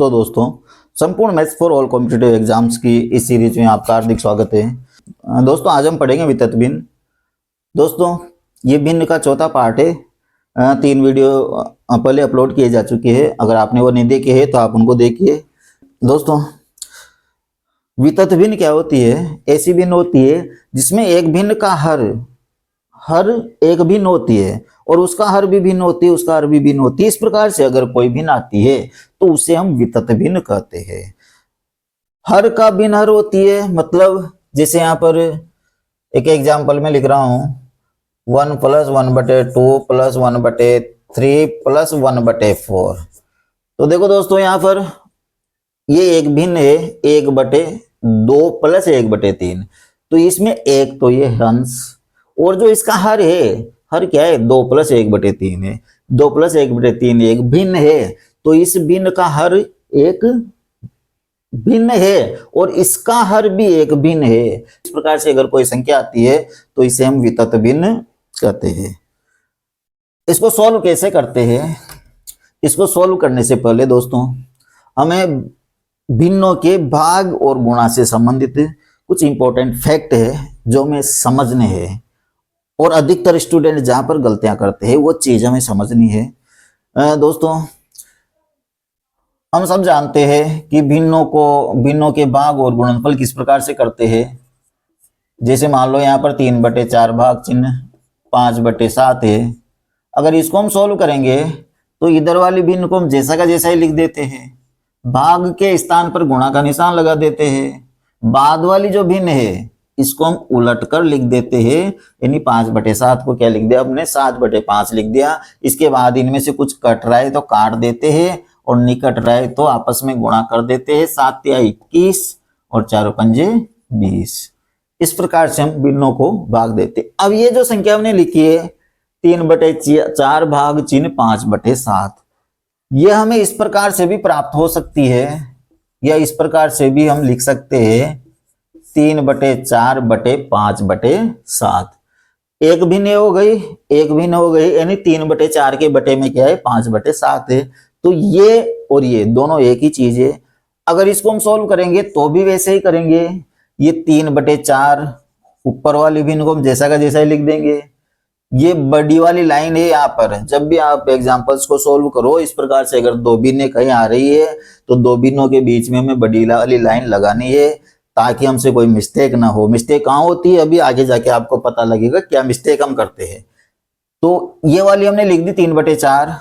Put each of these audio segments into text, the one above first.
तो दोस्तों, संपूर्ण maths for all competitive exams की इस सीरीज में आपका हार्दिक स्वागत है। दोस्तों, आज हम पढ़ेंगे वितत भिन्न। दोस्तों, ये भिन्न का चौथा पार्ट है। 3 वीडियो पहले अपलोड किए जा चुके हैं। अगर आपने वो नहीं देखे हैं तो आप उनको देखिए। दोस्तों, वितत भिन्न क्या होती है? ऐसी भिन्न होती है जिसमें एक भिन्न का हर एक भिन्न होती है और उसका हर भी भिन्न होती है, उसका हर भी भिन्न होती है। इस प्रकार से अगर कोई भिन्न आती है तो उसे हम वितत भिन्न कहते हैं। हर का भिन्न हर होती है, मतलब जैसे यहाँ पर एक एग्जाम्पल में लिख रहा हूं 1 + 1/2 + 1/3 + 1/4। तो देखो दोस्तों, यहाँ पर ये एक भिन्न है 1/2 + 1/3। तो इसमें एक तो ये अंश और जो इसका हर है, हर क्या है? 2 + 1/3 है। 2 + 1/3 एक भिन्न है, तो इस भिन्न का हर एक भिन्न है और इसका हर भी एक भिन्न है। इस प्रकार से अगर कोई संख्या आती है तो इसे हम वितत भिन्न कहते हैं। इसको सॉल्व कैसे करते हैं? इसको सॉल्व करने से पहले दोस्तों, हमें भिन्नों के भाग और गुणा से संबंधित कुछ इंपॉर्टेंट फैक्ट है जो हमें समझने हैं, और अधिकतर स्टूडेंट जहां पर गलतियां करते हैं वो चीज हमें समझनी है। दोस्तों, हम सब जानते हैं कि भिन्नों के भाग और गुणनफल किस प्रकार से करते हैं। जैसे मान लो यहाँ पर 3/4 भाग चिन्ह 5/7 है। अगर इसको हम सोल्व करेंगे तो इधर वाली भिन्न को हम जैसा का जैसा ही लिख देते हैं, भाग के स्थान पर गुणा का निशान लगा देते हैं। बाद वाली जो भिन्न है इसको हम उलट कर लिख देते हैं, यानी 5/7 को क्या लिख दिया हमने? 7/5 लिख दिया। इसके बाद इनमें से कुछ कट रहा है तो काट देते हैं और निकट रहा है तो आपस में गुणा कर देते हैं। 7 × 21 और 4 × 5 20। इस प्रकार से हम भिन्नों को भाग देते। अब ये जो संख्या हमने लिखी है 3/4 भाग चिन्ह 5/7, यह हमें इस प्रकार से भी प्राप्त हो सकती है, या इस प्रकार से भी हम लिख सकते हैं 3/4/5/7। एक भिन्न हो गई, यानी 3/4 के बटे में क्या है? 5/7 है। तो ये और ये दोनों एक ही चीज है। अगर इसको हम सोल्व करेंगे तो भी वैसे ही करेंगे। ये 3/4 ऊपर वाली भिन्न को हम जैसा का जैसा ही लिख देंगे। ये बड़ी वाली लाइन है। यहाँ पर जब भी आप एग्जांपल्स को सोल्व करो इस प्रकार से, अगर दो भिन्नें कहीं आ रही है तो दो भिन्नों के बीच में हमें बड़ी वाली लाइन लगानी है ताकि हमसे कोई मिस्टेक ना हो। मिस्टेक कहाँ होती है अभी आगे जाके आपको पता लगेगा क्या मिस्टेक हम करते हैं। तो ये वाली हमने लिख दी 3/4,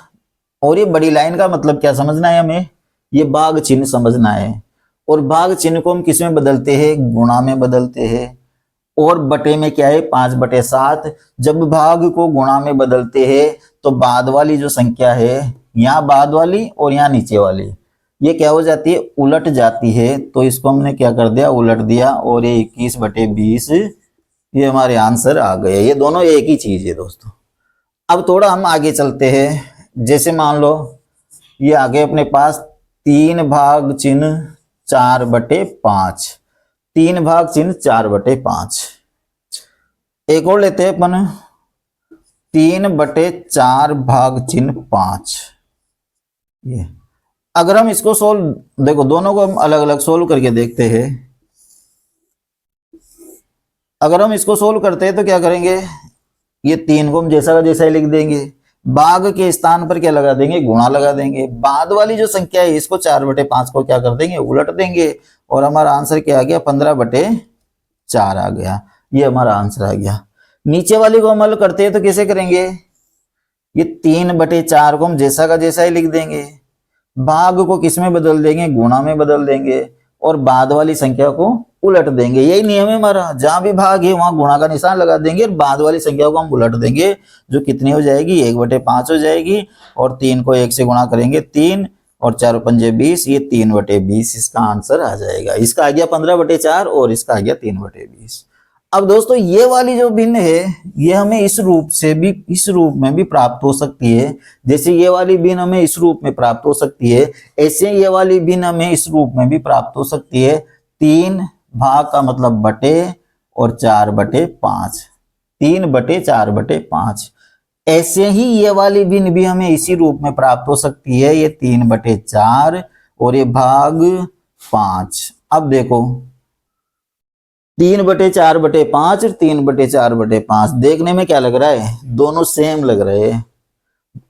और ये बड़ी लाइन का मतलब क्या समझना है हमें? ये भाग चिन्ह समझना है। और भाग चिन्ह को हम किस में बदलते हैं? गुणा में बदलते हैं। और बटे में क्या है? 5/7। जब भाग को गुणा में बदलते हैं तो बाद वाली जो संख्या है, यहाँ बाद वाली और यहाँ नीचे वाली, ये क्या हो जाती है? उलट जाती है। तो इसको हमने क्या कर दिया? उलट दिया, और ये 21/20 ये हमारे आंसर आ गए। ये दोनों एक ही चीज है दोस्तों। अब थोड़ा हम आगे चलते हैं। जैसे मान लो ये आगे अपने पास 3 भाग चिन्ह 4/5, 3 भाग चिन्ह 4/5। एक और लेते हैं अपन 3/4 भाग चिन्ह 5। ये अगर हम इसको सोल्व, देखो दोनों को हम अलग अलग सोल्व करके देखते हैं। अगर हम इसको सोल्व करते हैं तो क्या करेंगे? ये 3 को हम जैसा का जैसा ही लिख देंगे। भाग के स्थान पर क्या लगा देंगे? गुणा लगा देंगे। बाद वाली जो संख्या है इसको 4/5 को क्या कर देंगे? उलट देंगे, और हमारा आंसर क्या आ गया? 15/4 आ गया। ये हमारा आंसर आ गया। नीचे वाली को हम हल करते हैं तो कैसे करेंगे? ये 3/4 को हम जैसा का जैसा ही लिख देंगे। भाग को किस में बदल देंगे? गुणा में बदल देंगे, और बाद वाली संख्या को उलट देंगे। यही नियम है हमारा। जहां भी भाग है वहां गुणा का निशान लगा देंगे और बाद वाली संख्या को हम उलट देंगे, जो कितनी हो जाएगी? 1/5 हो जाएगी। और 3 को 1 से गुणा करेंगे 3, और 4 × 5 20, ये 3/20 इसका आंसर आ जाएगा। इसका आ गया 15/4 और इसका आ गया 3/20। अब दोस्तों, ये वाली जो भिन्न है ये हमें इस रूप में भी प्राप्त हो सकती है। जैसे ये वाली भिन्न हमें इस रूप में प्राप्त हो सकती है, ऐसे ये वाली भिन्न हमें इस रूप में भी प्राप्त हो सकती है। 3 भाग का मतलब बटे और 4/5, 3/4/5। ऐसे ही ये वाली भिन्न भी हमें इसी रूप में प्राप्त हो सकती है। ये 3/4 और ये भाग 5। अब देखो 3/4/5 और 3/4/5 देखने में क्या लग रहा है, दोनों सेम लग रहे हैं।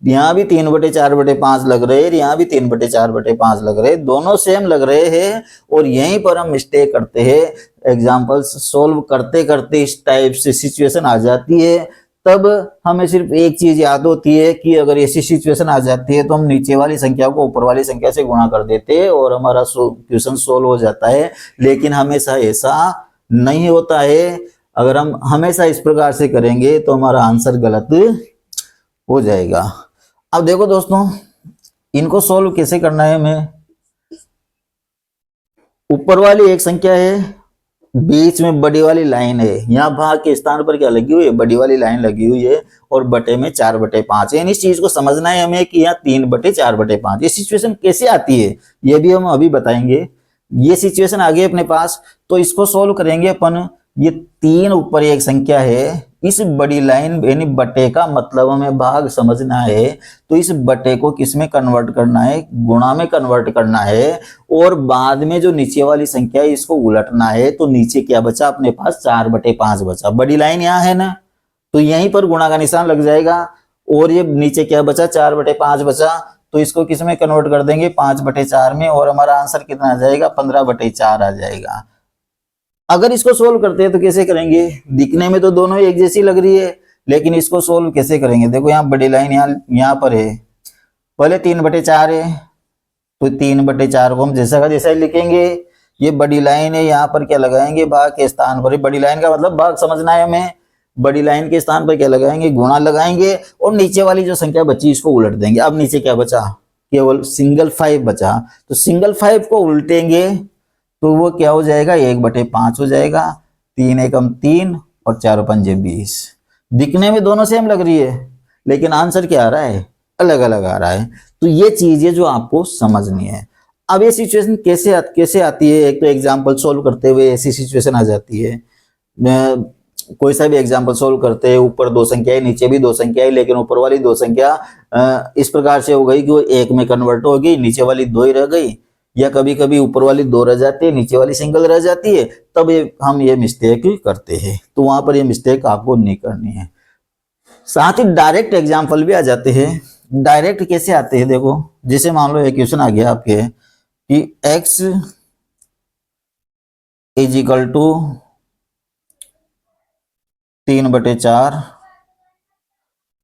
यहाँ भी 3/4/5 लग रहे हैं, यहाँ भी 3/4/5 लग रहे हैं, दोनों सेम लग रहे हैं। और यहीं पर हम मिस्टेक करते हैं, एग्जाम्पल्स सोल्व करते करते इस टाइप से सिचुएशन आ जाती है। तब हमें सिर्फ एक चीज याद होती है कि अगर ऐसी सिचुएशन आ जाती है तो हम नीचे वाली संख्या को ऊपर वाली संख्या से गुणा कर देते हैं और हमारा क्वेश्चन सोल्व हो जाता है। लेकिन हमेशा ऐसा नहीं होता है। अगर हम हमेशा इस प्रकार से करेंगे तो हमारा आंसर गलत हो जाएगा। अब देखो दोस्तों, इनको सोल्व कैसे करना है हमें। ऊपर वाली एक संख्या है, बीच में बड़ी वाली लाइन है, यहाँ भाग के स्थान पर क्या लगी हुई है, बड़ी वाली लाइन लगी हुई है, और बटे में 4/5 है। इस चीज को समझना है हमें कि यहाँ 3/4/5 ये सिचुएशन कैसे आती है, ये भी हम अभी बताएंगे। ये सिचुएशन आ गई अपने पास, तो इसको सोल्व करेंगे अपन। ये 3 ऊपर एक संख्या है, इस बड़ी लाइन यानी बटे का मतलब हमें भाग समझना है, तो इस बटे को किस में कन्वर्ट करना है, गुणा में कन्वर्ट करना है। और बाद में जो नीचे वाली संख्या है इसको उलटना है। तो नीचे क्या बचा अपने पास, 4/5 बचा। बड़ी लाइन यहाँ है ना, तो यहीं पर गुणा का निशान लग जाएगा। और ये नीचे क्या बचा, 4/5 बचा, तो इसको किस में कन्वर्ट कर देंगे, 5/4 में, और हमारा आंसर कितना आ जाएगा, 15/4 आ जाएगा। अगर इसको सोल्व करते हैं तो कैसे करेंगे, दिखने में तो दोनों एक जैसी लग रही है, लेकिन इसको सोल्व कैसे करेंगे। देखो यहाँ बड़ी लाइन यहाँ पर है, पहले 3/4 है, तो 3/4 को हम जैसा का जैसा ही लिखेंगे। ये बड़ी लाइन है, यहाँ पर क्या लगाएंगे, भाग के स्थान पर, बड़ी लाइन का मतलब भाग समझना है हमें, बड़ी लाइन के स्थान पर क्या लगाएंगे, गुणा लगाएंगे। और नीचे वाली जो संख्या बची इसको उलट देंगे। अब नीचे क्या बचा, केवल सिंगल 5 बचा, तो सिंगल 5 को उल्टेंगे तो वो क्या हो जाएगा, 1/5 हो जाएगा। 3 एकम 3 और 4 पंजे 20। दिखने में दोनों सेम लग रही है, लेकिन आंसर क्या आ रहा है, अलग अलग आ रहा है। तो ये चीजें जो आपको समझनी है। अब ये सिचुएशन कैसे आती है, एक तो एग्जाम्पल सोल्व करते हुए ऐसी सिचुएशन आ जाती है। कोई सा भी एग्जाम्पल सोल्व करते हैं, ऊपर 2 संख्याएं नीचे भी 2 संख्याएं, लेकिन ऊपर वाली 2 संख्या इस प्रकार से हो गई कि वो 1 में कन्वर्ट हो गई, नीचे वाली 2 ही रह गई। या कभी कभी ऊपर वाली 2 रह जाती है, नीचे वाली सिंगल रह जाती है, तब हम ये मिस्टेक करते हैं। तो वहां पर ये मिस्टेक आपको नहीं करनी है। साथ ही डायरेक्ट एग्जाम्पल भी आ जाते हैं। डायरेक्ट कैसे आते हैं, देखो जैसे मान लो एक क्वेश्चन आ गया आपके कि x = 3/4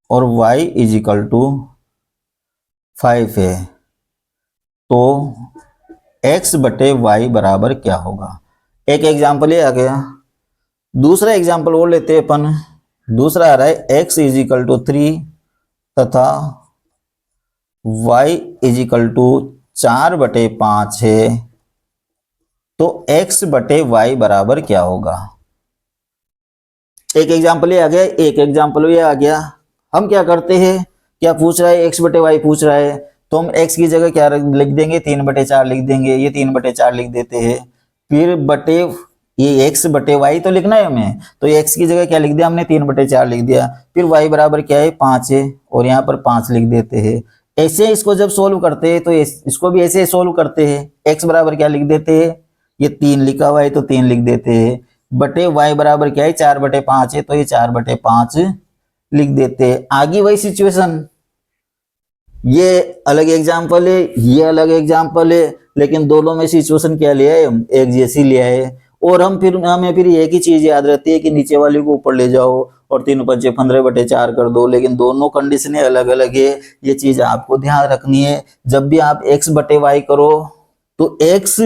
और y = 5 है, तो x/y बराबर क्या होगा। एक एग्जाम्पल ये आ गया। दूसरा एग्जाम्पल और लेते हैं अपन। दूसरा आ रहा है x = 3 तथा y = 4/5 है, तो x/y बराबर क्या होगा। एक एग्जाम्पल ये आ गया, एक एग्जाम्पल ये आ गया। हम क्या करते हैं, क्या पूछ रहा है, x/y पूछ रहा है, तो हम x की जगह क्या लिख देंगे, 3/4 लिख देंगे। ये 3/4 लिख देते हैं। फिर बटे ये x/y तो लिखना है हमें, तो x की जगह क्या लिख दिया हमने, 3/4 लिख दिया। फिर y बराबर क्या है, 5 है, और यहाँ पर 5 लिख देते हैं। ऐसे इसको जब सोल्व करते हैं तो इसको भी ऐसे सोल्व करते हैं। x बराबर क्या लिख देते हैं, ये 3 लिखा हुआ है तो 3 लिख देते हैं। बटे y बराबर क्या है, 4/5 है, तो ये 4/5 लिख देते हैं। आगे वही सिचुएशन, ये अलग एग्जाम्पल है, ये अलग एग्जाम्पल है, लेकिन दोनों में सिचुएशन क्या लिया है, हम एक जैसी लिया है। और हमें फिर एक ही चीज याद रहती है कि नीचे वाले को ऊपर ले जाओ और 3 पंजे 15/4 कर दो, लेकिन दोनों कंडीशनें अलग अलग है। ये चीज आपको ध्यान रखनी है। जब भी आप x/y करो तो x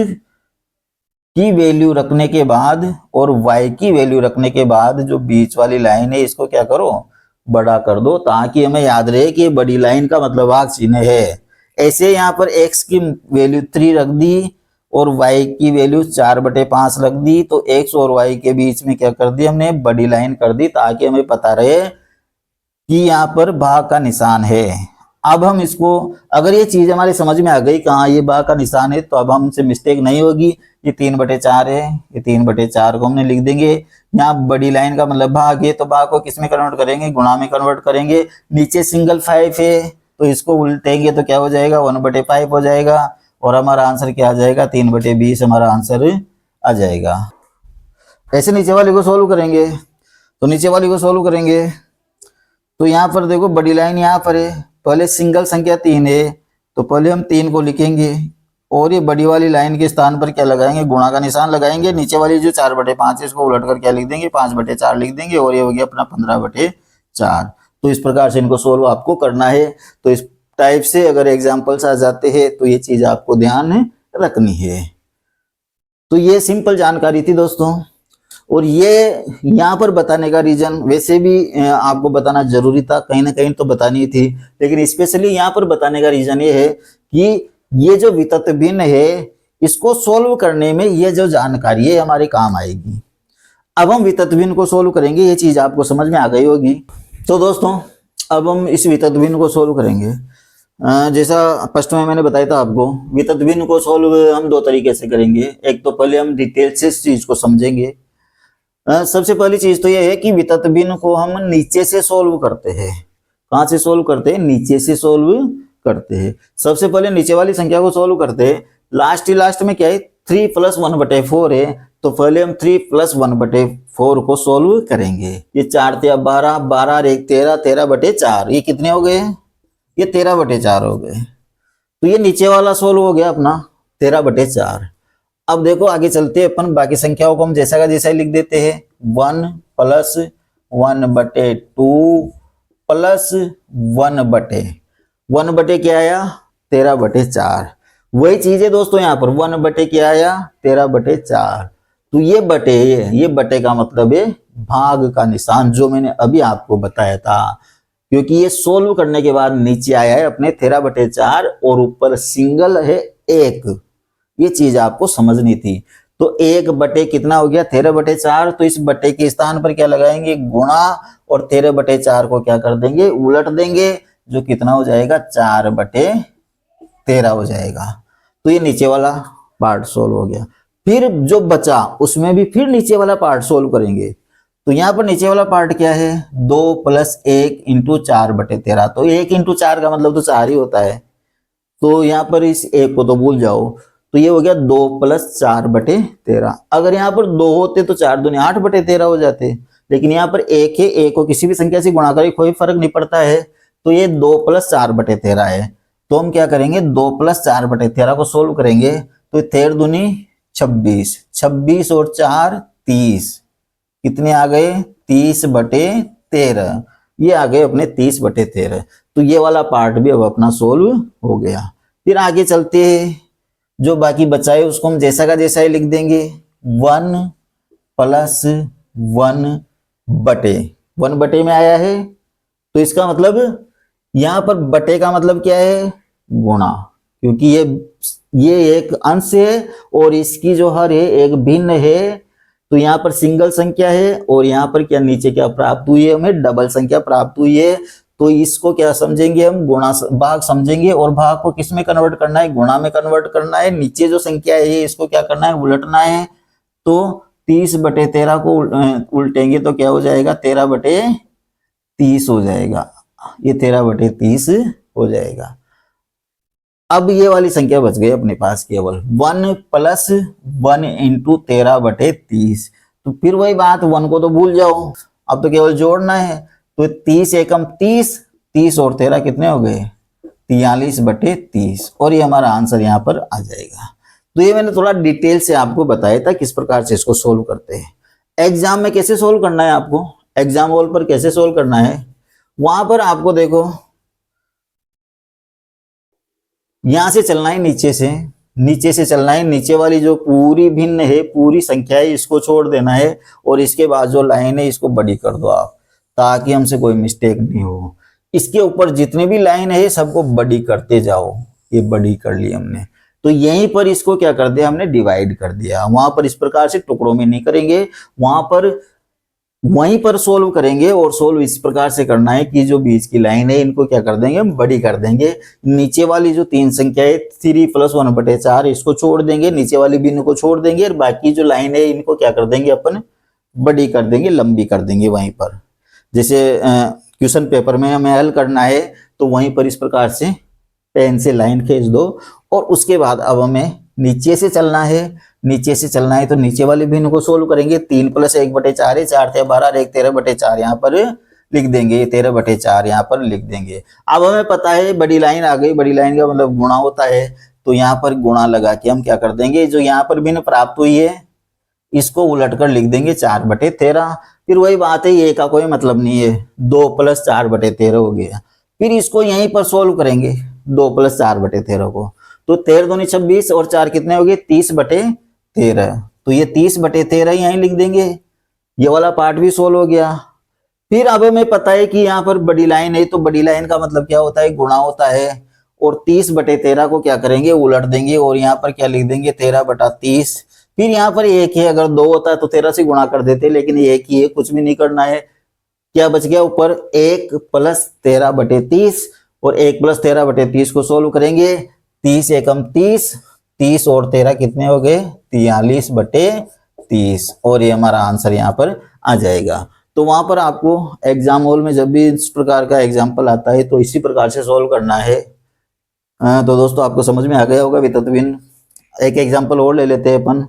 की वैल्यू रखने के बाद और y की वैल्यू रखने के बाद जो बीच वाली लाइन है इसको क्या करो, बड़ा कर दो, ताकि हमें याद रहे कि बड़ी लाइन का मतलब भाग चिन्ह है। ऐसे यहाँ पर x की वैल्यू 3 रख दी और y की वैल्यू 4/5 रख दी, तो x और y के बीच में क्या कर दी हमने, बड़ी लाइन कर दी, ताकि हमें पता रहे कि यहाँ पर भाग का निशान है। अब हम इसको, अगर ये चीज हमारी समझ में आ गई कहाँ ये भाग का निशान है, तो अब हमसे मिस्टेक नहीं होगी। ये 3/4 है, ये 3/4 को हमने लिख देंगे। यहाँ बड़ी लाइन का मतलब भाग है, तो भाग को किस में कन्वर्ट करेंगे, गुणा में कन्वर्ट करेंगे। नीचे सिंगल 5 है, तो इसको उल्टेंगे तो क्या हो जाएगा, 1/5 हो जाएगा। और हमारा आंसर क्या आ जाएगा, 3/20 हमारा आंसर आ जाएगा। ऐसे नीचे वाले को सोल्व करेंगे, तो नीचे वाले को सोल्व करेंगे तो यहाँ पर देखो बड़ी लाइन यहाँ पर है, पहले सिंगल संख्या 3 है तो पहले हम 3 को लिखेंगे और ये बड़ी वाली लाइन के स्थान पर क्या लगाएंगे, गुणा का निशान लगाएंगे। नीचे वाली जो 4/5 है इसको उलट कर क्या लिख देंगे, 5/4 लिख देंगे और ये हो गया अपना 15/4। तो इस प्रकार से इनको सोल्व आपको करना है। तो इस टाइप से अगर एग्जाम्पल्स आ जाते हैं तो ये चीज आपको ध्यान रखनी है। तो ये सिंपल जानकारी थी दोस्तों, और ये यहाँ पर बताने का रीजन वैसे भी आपको बताना जरूरी था, कहीं ना कहीं तो बतानी थी, लेकिन स्पेशली यहाँ पर बताने का रीजन ये है कि ये जो वितत भिन्न है इसको सोल्व करने में ये जो जानकारी है हमारे काम आएगी। अब हम वितत भिन्न को सोल्व करेंगे, ये चीज आपको समझ में आ गई होगी। तो दोस्तों अब हम इस वितत भिन्न को सोल्व करेंगे। जैसा फर्स्ट में मैंने बताया था आपको, वितत भिन्न को सोल्व हम दो तरीके से करेंगे। एक तो पहले हम डिटेल से इस चीज को समझेंगे। सबसे पहली चीज तो यह है कि वितत भिन्न को हम नीचे से सोल्व करते हैं। कहां से सोल्व करते हैं, नीचे से सोल्व करते हैं। सबसे पहले नीचे वाली संख्या को सोल्व करते हैं। लास्ट में क्या है, 3 + 1/4 है, तो पहले हम 3 + 1/4 को सोल्व करेंगे। ये 4 × 12, 12 और 1 13, 13/4, ये कितने हो गए, ये 13/4 हो गए। तो ये नीचे वाला सोल्व हो गया अपना 13/4। अब देखो आगे चलते हैं अपन, बाकी संख्याओं को हम जैसा का जैसा ही लिख देते हैं। 1 + 1/2 + 1/1 क्या आया, 13/4। वही चीज है दोस्तों यहाँ पर 1/, क्या आया, 13/4। तो ये बटे का मतलब है भाग का निशान, जो मैंने अभी आपको बताया था। क्योंकि ये सोल्व करने के बाद नीचे आया है अपने 13/4 और ऊपर सिंगल है 1, ये चीज आपको समझनी थी। तो 1 कितना हो गया, 13/4। तो इस बटे के स्थान पर क्या लगाएंगे, गुणा, और 13/4 को क्या कर देंगे, उलट देंगे, जो कितना हो जाएगा, 4/13 हो जाएगा। तो ये नीचे वाला पार्ट सोल्व हो गया। फिर जो बचा उसमें भी फिर नीचे वाला पार्ट सोल्व करेंगे। तो यहाँ पर नीचे वाला पार्ट क्या है, 2 + 1 × 4/13। तो 1 × 4 का मतलब तो 4 ही होता है। तो यहाँ पर इस 1 को तो भूल जाओ, तो ये हो गया 2 + 4/13। अगर यहाँ पर 2 होते तो 4 दूनी 8/13 हो जाते, लेकिन यहाँ पर 1 है, 1 को किसी भी संख्या से गुणा करें कोई फर्क नहीं पड़ता है। तो ये 2 + 4/13 है। तो हम क्या करेंगे, 2 + 4/13 को सोल्व करेंगे। तो 13 दूनी 26, 26 और 4 30, कितने आ गए, 30/13। ये आ गए अपने 30/13। तो ये वाला पार्ट भी अब अपना सोल्व हो गया। फिर आगे चलते हैं, जो बाकी बचा है उसको हम जैसा का जैसा ही लिख देंगे। 1 + 1/1 में आया है, तो इसका मतलब यहाँ पर बटे का मतलब क्या है, गुणा, क्योंकि ये एक अंश है और इसकी जो हर है एक भिन्न है। तो यहाँ पर सिंगल संख्या है और यहाँ पर क्या नीचे क्या प्राप्त हुई है, हमें डबल संख्या प्राप्त हुई है। तो इसको क्या समझेंगे हम, गुणा भाग समझेंगे, और भाग को किस में कन्वर्ट करना है, गुणा में कन्वर्ट करना है। नीचे जो संख्या है इसको क्या करना है, उलटना है। तो 30/13 को उल्टेंगे तो क्या हो जाएगा, 13/30 हो जाएगा। ये 13/30 हो जाएगा। अब ये वाली संख्या बच गई अपने पास केवल 1 + 1 × 13/30। तो फिर वही बात, 1 को तो भूल जाओ, अब तो केवल जोड़ना है। तो 30 एकम 30, 30 और 13 कितने हो गए, 43/30, और ये हमारा आंसर यहाँ पर आ जाएगा। तो ये मैंने थोड़ा डिटेल से आपको बताया था किस प्रकार से इसको सोल्व करते हैं। एग्जाम में कैसे सोल्व करना है, आपको एग्जाम हॉल पर कैसे सोल्व करना है, वहां पर आपको देखो यहां से चलना है, नीचे से चलना है। नीचे वाली जो पूरी भिन्न है, पूरी संख्या है, इसको छोड़ देना है, और इसके बाद जो लाइन है इसको बड़ी कर दो आप, ताकि हमसे कोई मिस्टेक नहीं हो। इसके ऊपर जितने भी लाइन है सबको बड़ी करते जाओ। ये बड़ी कर ली हमने, तो यहीं पर इसको क्या कर दिया हमने, डिवाइड कर दिया। वहां पर इस प्रकार से टुकड़ों में नहीं करेंगे, वहीं पर सोल्व करेंगे। और सोल्व इस प्रकार से करना है कि जो बीच की लाइन है इनको क्या कर देंगे, हम बड़ी कर देंगे। नीचे वाली जो 3 संख्या है 3 + 1/4, इसको छोड़ देंगे, नीचे वाली भिन्न को छोड़ देंगे, और बाकी जो लाइन है इनको क्या कर देंगे, अपन बड़ी कर देंगे, लंबी कर देंगे। वहीं पर जैसे क्वेश्चन पेपर में हमें हल करना है तो वहीं पर इस प्रकार से पेन से लाइन खींच दो और उसके बाद अब हमें नीचे से चलना है। नीचे से चलना है तो नीचे वाले भिन्न को सोल्व करेंगे। 3 + 1/4 है, 4 × 12 और 1 13/4 यहाँ पर लिख देंगे। ये 13/4 यहाँ पर लिख देंगे। अब हमें पता है बड़ी लाइन आ गई, बड़ी लाइन का मतलब गुणा होता है, तो यहाँ पर गुणा लगा के हम क्या कर देंगे, जो यहाँ पर भिन्न प्राप्त हुई है इसको उलट कर लिख देंगे 4/13। फिर वही बात है, ये का कोई मतलब नहीं है, 2 + 4/13 हो गया। फिर इसको यहीं पर सोल्व करेंगे 2 + 4/13 को, तो 13 दूनी 26 और 4 कितने हो गए 30/13। तो ये 30/13 यहीं लिख देंगे। ये वाला पार्ट भी सोल्व हो गया। फिर अब हमें पता है कि यहाँ पर बड़ी लाइन है, तो बड़ी लाइन का मतलब क्या होता है, गुणा होता है। और 30/13 को क्या करेंगे, उलट देंगे और यहाँ पर क्या लिख देंगे 13/30। फिर यहाँ पर एक है, अगर 2 होता है तो 13 से गुणा कर देते, लेकिन एक ही है, कुछ भी नहीं करना है। क्या बच गया ऊपर 1 + 13/30 और 1 + 13/30 को सोल्व करेंगे। 30 एकम 30, 30 और 13 कितने हो गए 43/30 और ये हमारा आंसर यहाँ पर आ जाएगा। तो वहां पर आपको एग्जाम हॉल में जब भी इस प्रकार का एग्जाम्पल आता है तो इसी प्रकार से सोल्व करना है। तो दोस्तों आपको समझ में आ गया होगा वितत भिन्न। एक एग्जाम्पल और ले लेते हैं अपन,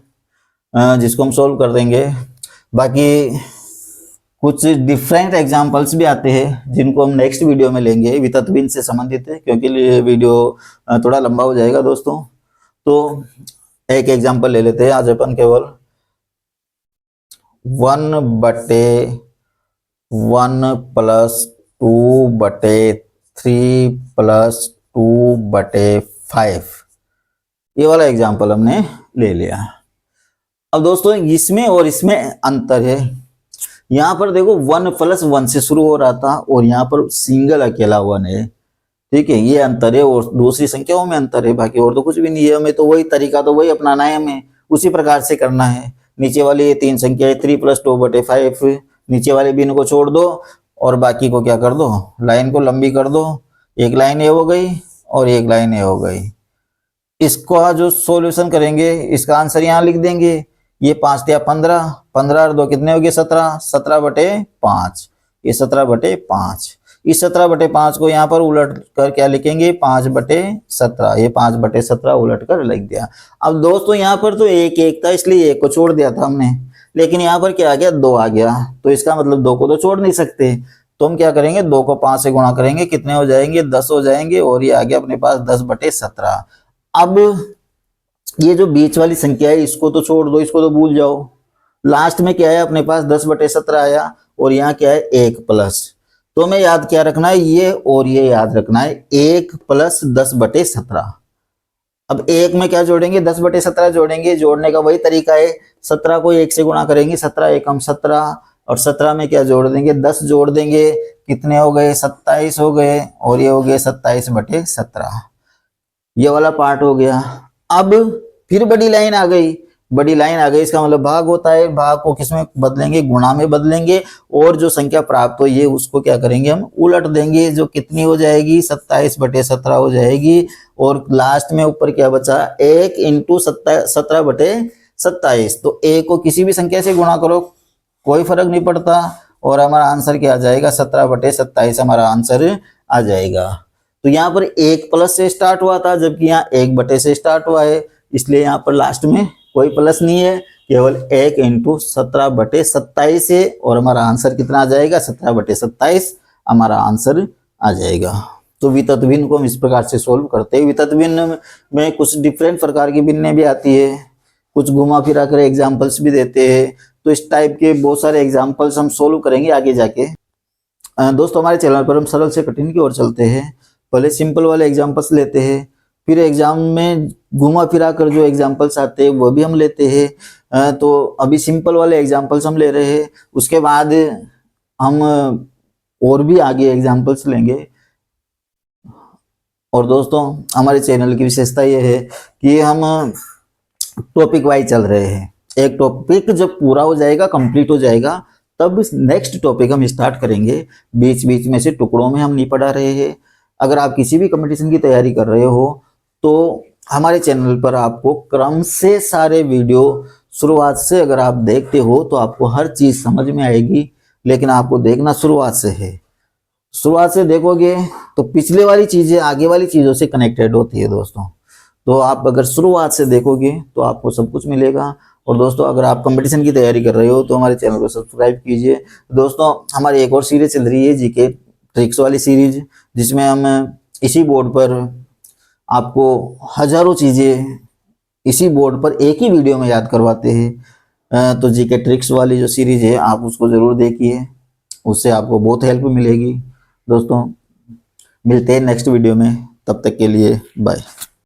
जिसको हम सोल्व कर देंगे। बाकी कुछ डिफरेंट एग्जाम्पल्स भी आते हैं जिनको हम नेक्स्ट वीडियो में लेंगे, वितत भिन्न से संबंधित है, क्योंकि ये वीडियो थोड़ा लंबा हो जाएगा दोस्तों। तो एक एग्जाम्पल ले लेते हैं आज अपन, केवल 1/1 + 2/3 + 2/5 ये वाला एग्जाम्पल हमने ले लिया। अब दोस्तों इसमें और इसमें अंतर है। यहाँ पर देखो 1 + 1 से शुरू हो रहा था और यहाँ पर सिंगल अकेला 1 है, ठीक है, ये अंतर है। और दूसरी संख्याओं में अंतर है, बाकी और तो कुछ भी नहीं है। हमें तो वही तरीका तो वही अपनाना है, हमें उसी प्रकार से करना है। नीचे वाली ये 3 संख्या है 3 + 2/5, नीचे वाले भिन्न को छोड़ दो और बाकी को क्या कर दो, लाइन को लंबी कर दो। एक लाइन ये हो गई और एक लाइन ये हो गई। इसको जो सॉल्यूशन करेंगे इसका आंसर यहाँ लिख देंगे। ये 5 × 15, 15 और 2 कितने हो गए 17, 17/5, ये 17/5। इस 17/5 को यहाँ पर उलट कर क्या लिखेंगे 5/17, ये 5/17 उलट कर लिख दिया। अब दोस्तों यहाँ पर तो एक था, इसलिए 1 को छोड़ दिया था हमने, लेकिन यहाँ पर क्या आ गया 2 आ गया, तो इसका मतलब 2 को तो छोड़ नहीं सकते। तो हम क्या करेंगे 2 को 5 से गुणा करेंगे, कितने हो जाएंगे 10 हो जाएंगे, और ये आ गया अपने पास 10/17। अब ये जो बीच वाली संख्या है इसको तो छोड़ दो, इसको तो भूल जाओ। लास्ट में क्या है अपने पास 10/17 आया और यहाँ क्या है 1 प्लस, तो हमें याद क्या रखना है, ये और ये याद रखना है 1 + 10/17। अब 1 में क्या जोड़ेंगे 10/17 जोड़ेंगे, जोड़ने का वही तरीका है, 17 को 1 से गुणा करेंगे, 17 एकम 17 और 17 में क्या जोड़ देंगे 10 जोड़ देंगे, कितने हो गए 27 हो गए, और ये हो गए 27/17। ये वाला पार्ट हो गया। अब फिर बड़ी लाइन आ गई, बड़ी लाइन आ गई इसका मतलब भाग होता है, भाग को किसमें बदलेंगे गुणा में बदलेंगे, और जो संख्या प्राप्त हुई है उसको क्या करेंगे हम उलट देंगे, जो कितनी हो जाएगी 27/17 हो जाएगी। और लास्ट में ऊपर क्या बचा 1 × 17/27, तो 1 को किसी भी संख्या से गुणा करो कोई फर्क नहीं पड़ता, और हमारा आंसर क्या आ जाएगा 17/27 हमारा आंसर आ जाएगा। तो यहाँ पर 1 प्लस से स्टार्ट हुआ था, जबकि यहाँ 1/, से स्टार्ट हुआ है, इसलिए यहाँ पर लास्ट में कोई प्लस नहीं है, केवल 1 × 17/27 है, और हमारा आंसर कितना आ जाएगा 17/27 हमारा आंसर आ जाएगा। तो वितत भिन्न को हम इस प्रकार से सोल्व करते हैं। वितत भिन्न में कुछ डिफरेंट प्रकार की भिन्नें भी आती है, कुछ घुमा फिरा कर एग्जाम्पल्स भी देते हैं। तो इस टाइप के बहुत सारे एग्जाम्पल्स हम सोल्व करेंगे आगे जाके। दोस्तों हमारे चैनल पर हम सरल से कठिन की ओर चलते हैं, पहले सिंपल वाले एग्जाम्पल्स लेते हैं, फिर एग्जाम में घुमा फिरा कर जो एग्जाम्पल्स आते हैं वो भी हम लेते हैं। तो अभी सिंपल वाले एग्जाम्पल्स हम ले रहे हैं, उसके बाद हम और भी आगे एग्जाम्पल्स लेंगे। और दोस्तों हमारे चैनल की विशेषता ये है कि हम टॉपिक वाइज चल रहे हैं। एक टॉपिक जब पूरा हो जाएगा कंप्लीट हो जाएगा तब नेक्स्ट टॉपिक हम स्टार्ट करेंगे, बीच बीच में से टुकड़ों में हम नहीं पढ़ा रहे हैं। अगर आप किसी भी कंपटीशन की तैयारी कर रहे हो तो हमारे चैनल पर आपको क्रम से सारे वीडियो शुरुआत से अगर आप देखते हो तो आपको हर चीज़ समझ में आएगी, लेकिन आपको देखना शुरुआत से है। शुरुआत से देखोगे तो पिछले वाली चीजें आगे वाली चीजों से कनेक्टेड होती है दोस्तों। तो आप अगर शुरुआत से देखोगे तो आपको सब कुछ मिलेगा। और दोस्तों अगर आप कंपटीशन की तैयारी कर रहे हो तो हमारे चैनल को सब्सक्राइब कीजिए। दोस्तों हमारी एक और सीरीज चल रही है जीके ट्रिक्स वाली सीरीज, जिसमें हम इसी बोर्ड पर आपको हजारों चीजें इसी बोर्ड पर एक ही वीडियो में याद करवाते हैं। तो जीके ट्रिक्स वाली जो सीरीज है आप उसको जरूर देखिए, उससे आपको बहुत हेल्प मिलेगी। दोस्तों मिलते हैं नेक्स्ट वीडियो में, तब तक के लिए बाय।